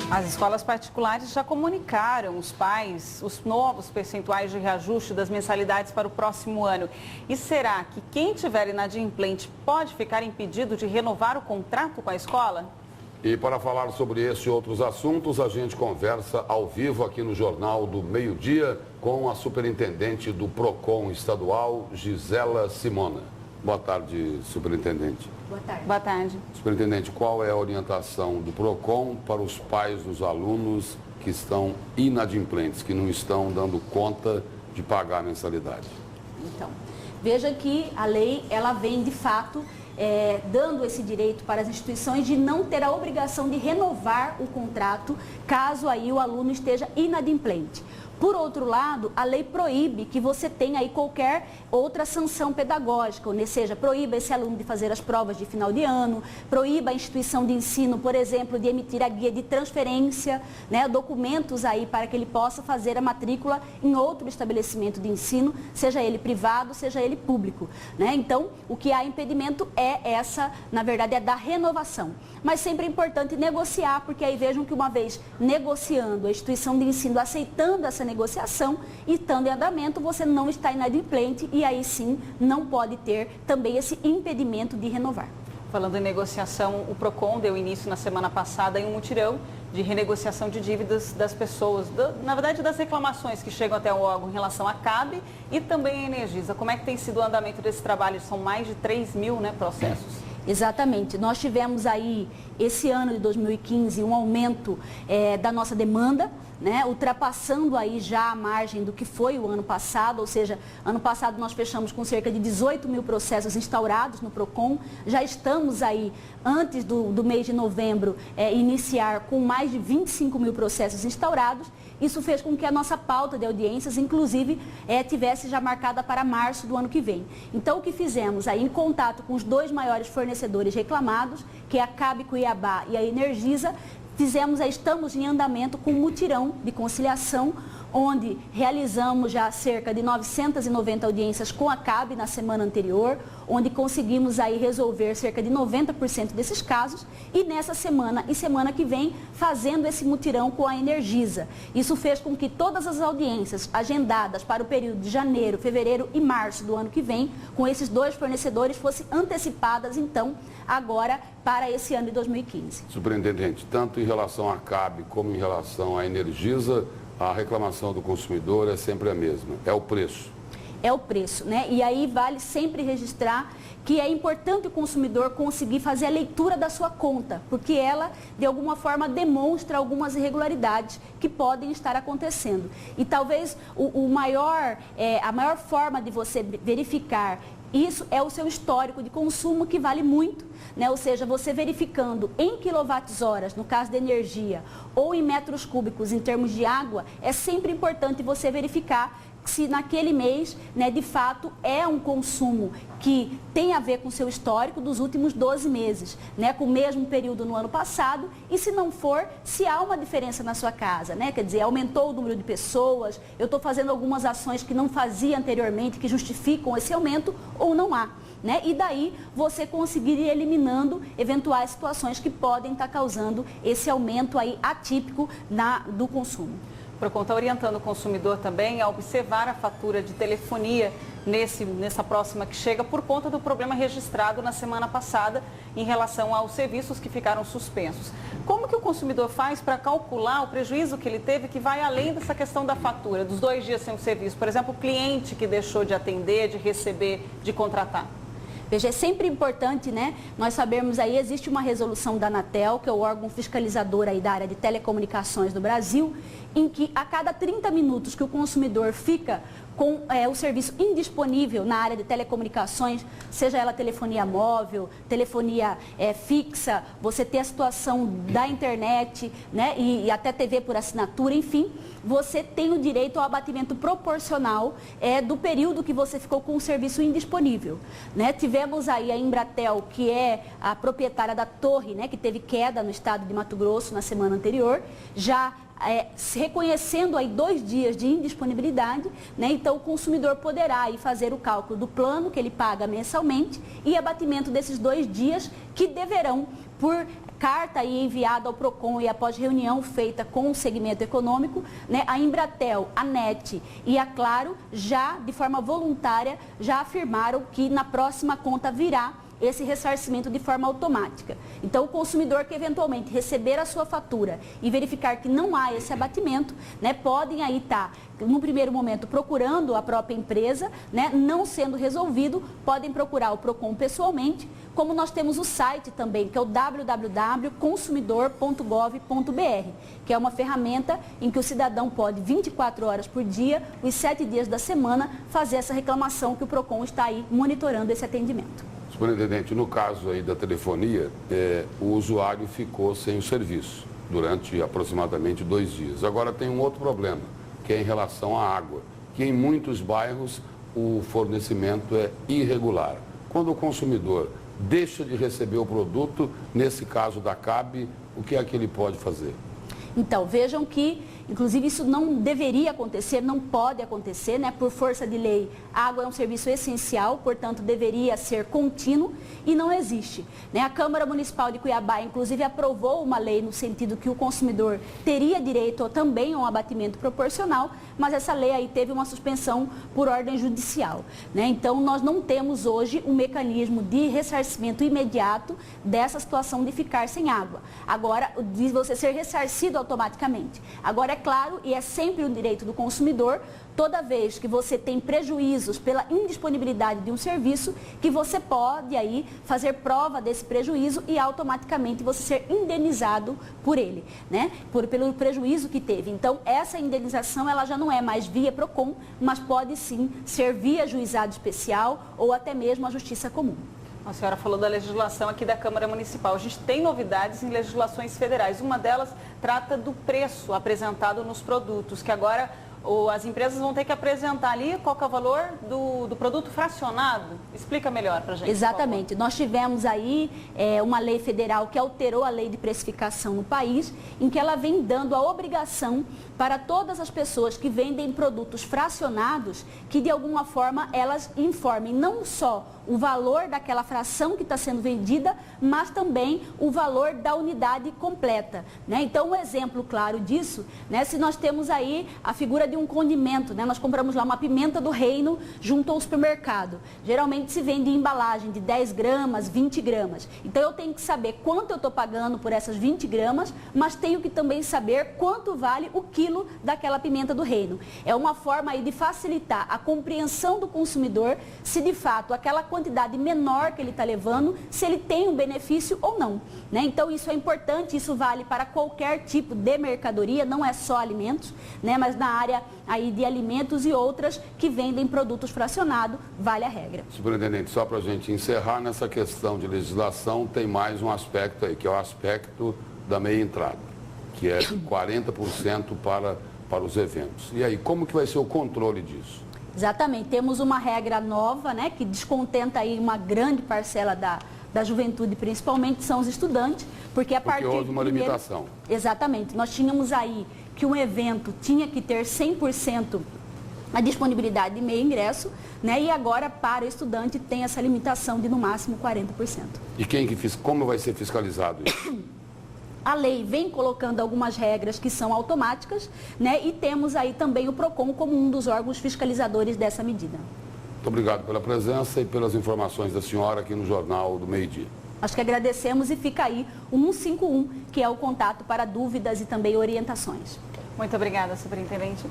As escolas particulares já comunicaram os pais os novos percentuais de reajuste das mensalidades para o próximo ano. E será que quem tiver inadimplente pode ficar impedido de renovar o contrato com a escola? E para falar sobre esse e outros assuntos, a gente conversa ao vivo aqui no Jornal do Meio-Dia com a superintendente do PROCON estadual, Gisela Simona. Boa tarde, superintendente. Boa tarde. Boa tarde. Superintendente, qual é a orientação do PROCON para os pais dos alunos que estão inadimplentes, que não estão dando conta de pagar a mensalidade? Então, veja que a lei, ela vem de fato dando esse direito para as instituições de não ter a obrigação de renovar o contrato caso aí o aluno esteja inadimplente. Por outro lado, a lei proíbe que você tenha aí qualquer outra sanção pedagógica, ou seja, proíba esse aluno de fazer as provas de final de ano, proíba a instituição de ensino, por exemplo, de emitir a guia de transferência, né, documentos aí para que ele possa fazer a matrícula em outro estabelecimento de ensino, seja ele privado, seja ele público, né? Então, o que há impedimento é essa, na verdade, é da renovação. Mas sempre é importante negociar, porque aí vejam que uma vez negociando, a instituição de ensino aceitando essa negociação e estando em andamento, você não está inadimplente e aí sim não pode ter também esse impedimento de renovar. Falando em negociação, o PROCON deu início na semana passada em um mutirão de renegociação de dívidas das pessoas, na verdade das reclamações que chegam até o órgão em relação à CAB e também à Energisa. Como é que tem sido o andamento desse trabalho? São mais de 3 mil, né, processos. Exatamente. Nós tivemos aí, esse ano de 2015, um aumento da nossa demanda, né, ultrapassando aí já a margem do que foi o ano passado, ou seja, ano passado nós fechamos com cerca de 18 mil processos instaurados no PROCON, já estamos aí, antes do mês de novembro, iniciar com mais de 25 mil processos instaurados. Isso fez com que a nossa pauta de audiências, inclusive, tivesse já marcada para março do ano que vem. Então, o que fizemos aí, em contato com os dois maiores fornecedores reclamados, que é a CAB Cuiabá e a Energisa, estamos em andamento com um mutirão de conciliação, onde realizamos já cerca de 990 audiências com a CAB na semana anterior, onde conseguimos aí resolver cerca de 90% desses casos e nessa semana e semana que vem fazendo esse mutirão com a Energisa. Isso fez com que todas as audiências agendadas para o período de janeiro, fevereiro e março do ano que vem, com esses dois fornecedores, fossem antecipadas então agora para esse ano de 2015. Superintendente, tanto em relação à CAB como em relação à Energisa, a reclamação do consumidor é sempre a mesma, é o preço. É o preço, né? E aí vale sempre registrar que é importante o consumidor conseguir fazer a leitura da sua conta, porque ela, de alguma forma, demonstra algumas irregularidades que podem estar acontecendo. E talvez a maior forma de você verificar isso é o seu histórico de consumo, que vale muito, né? Ou seja, você verificando em quilowatts-horas, no caso de energia, ou em metros cúbicos em termos de água, é sempre importante você verificar se naquele mês, né, de fato, é um consumo que tem a ver com o seu histórico dos últimos 12 meses, né, com o mesmo período no ano passado, e se não for, se há uma diferença na sua casa, né, quer dizer, aumentou o número de pessoas, eu estou fazendo algumas ações que não fazia anteriormente, que justificam esse aumento, ou não há. Né? E daí você conseguir ir eliminando eventuais situações que podem estar causando esse aumento aí atípico do consumo. O PROCON está orientando o consumidor também a observar a fatura de telefonia nessa próxima que chega por conta do problema registrado na semana passada em relação aos serviços que ficaram suspensos. Como que o consumidor faz para calcular o prejuízo que ele teve, que vai além dessa questão da fatura, dos 2 dias sem o serviço? Por exemplo, o cliente que deixou de atender, de receber, de contratar. Veja, é sempre importante, né, nós sabermos aí, existe uma resolução da Anatel, que é o órgão fiscalizador aí da área de telecomunicações do Brasil, em que a cada 30 minutos que o consumidor fica com o serviço indisponível na área de telecomunicações, seja ela telefonia móvel, telefonia fixa, você tem a situação da internet, né, e até TV por assinatura, enfim, você tem o direito ao abatimento proporcional do período que você ficou com o serviço indisponível. Né? Tivemos aí a Embratel, que é a proprietária da torre, né, que teve queda no estado de Mato Grosso na semana anterior, já reconhecendo aí 2 dias de indisponibilidade, né? Então o consumidor poderá aí fazer o cálculo do plano que ele paga mensalmente e abatimento desses 2 dias que deverão, por carta aí enviada ao PROCON e após reunião feita com o segmento econômico, né, a Embratel, a NET e a Claro já, de forma voluntária, já afirmaram que na próxima conta virá esse ressarcimento de forma automática. Então, o consumidor que eventualmente receber a sua fatura e verificar que não há esse abatimento, né, podem aí estar, no primeiro momento, procurando a própria empresa, né, não sendo resolvido, podem procurar o PROCON pessoalmente, como nós temos o site também, que é o www.consumidor.gov.br, que é uma ferramenta em que o cidadão pode, 24 horas por dia, os 7 dias da semana, fazer essa reclamação que o PROCON está aí monitorando esse atendimento. Superintendente, no caso aí da telefonia, o usuário ficou sem o serviço durante aproximadamente 2 dias. Agora tem um outro problema, que é em relação à água, que em muitos bairros o fornecimento é irregular. Quando o consumidor deixa de receber o produto, nesse caso da CAB, o que é que ele pode fazer? Então, vejam que, inclusive, isso não deveria acontecer, não pode acontecer, né? Por força de lei, a água é um serviço essencial, portanto, deveria ser contínuo e não existe, né? A Câmara Municipal de Cuiabá, inclusive, aprovou uma lei no sentido que o consumidor teria direito também a um abatimento proporcional, mas essa lei aí teve uma suspensão por ordem judicial, né? Então, nós não temos hoje um mecanismo de ressarcimento imediato dessa situação de ficar sem água. Agora, de você ser ressarcido automaticamente. Agora, é claro, e é sempre um direito do consumidor, toda vez que você tem prejuízos pela indisponibilidade de um serviço, que você pode aí fazer prova desse prejuízo e automaticamente você ser indenizado por ele, né? Pelo prejuízo que teve. Então, essa indenização, ela já não é mais via PROCON, mas pode sim ser via juizado especial ou até mesmo a justiça comum. A senhora falou da legislação aqui da Câmara Municipal. A gente tem novidades em legislações federais. Uma delas trata do preço apresentado nos produtos, que agora as empresas vão ter que apresentar ali qual que é o valor do produto fracionado. Explica melhor para a gente. Exatamente. Nós tivemos aí uma lei federal que alterou a lei de precificação no país, em que ela vem dando a obrigação para todas as pessoas que vendem produtos fracionados, que de alguma forma elas informem não só o valor daquela fração que está sendo vendida, mas também o valor da unidade completa, né? Então, um exemplo claro disso, né? Se nós temos aí a figura de um condimento, né? Nós compramos lá uma pimenta do reino junto ao supermercado. Geralmente se vende em embalagem de 10 gramas, 20 gramas. Então, eu tenho que saber quanto eu estou pagando por essas 20 gramas, mas tenho que também saber quanto vale o quilo daquela pimenta do reino. É uma forma aí de facilitar a compreensão do consumidor se de fato aquela quantidade menor que ele está levando, se ele tem um benefício ou não, né? Então, isso é importante, isso vale para qualquer tipo de mercadoria, não é só alimentos, né? Mas na área aí de alimentos e outras que vendem produtos fracionados, vale a regra. Superintendente, só para a gente encerrar, nessa questão de legislação, tem mais um aspecto aí, que é o aspecto da meia entrada, que é 40% para os eventos. E aí, como que vai ser o controle disso? Exatamente, temos uma regra nova, né, que descontenta aí uma grande parcela da juventude, principalmente são os estudantes, porque a partir houve uma limitação. Exatamente, nós tínhamos aí que um evento tinha que ter 100% a disponibilidade de meio ingresso, né, e agora para o estudante tem essa limitação de no máximo 40%. E como vai ser fiscalizado isso? A lei vem colocando algumas regras que são automáticas, né? E temos aí também o PROCON como um dos órgãos fiscalizadores dessa medida. Muito obrigado pela presença e pelas informações da senhora aqui no Jornal do Meio-Dia. Acho que agradecemos e fica aí o 151, que é o contato para dúvidas e também orientações. Muito obrigada, superintendente.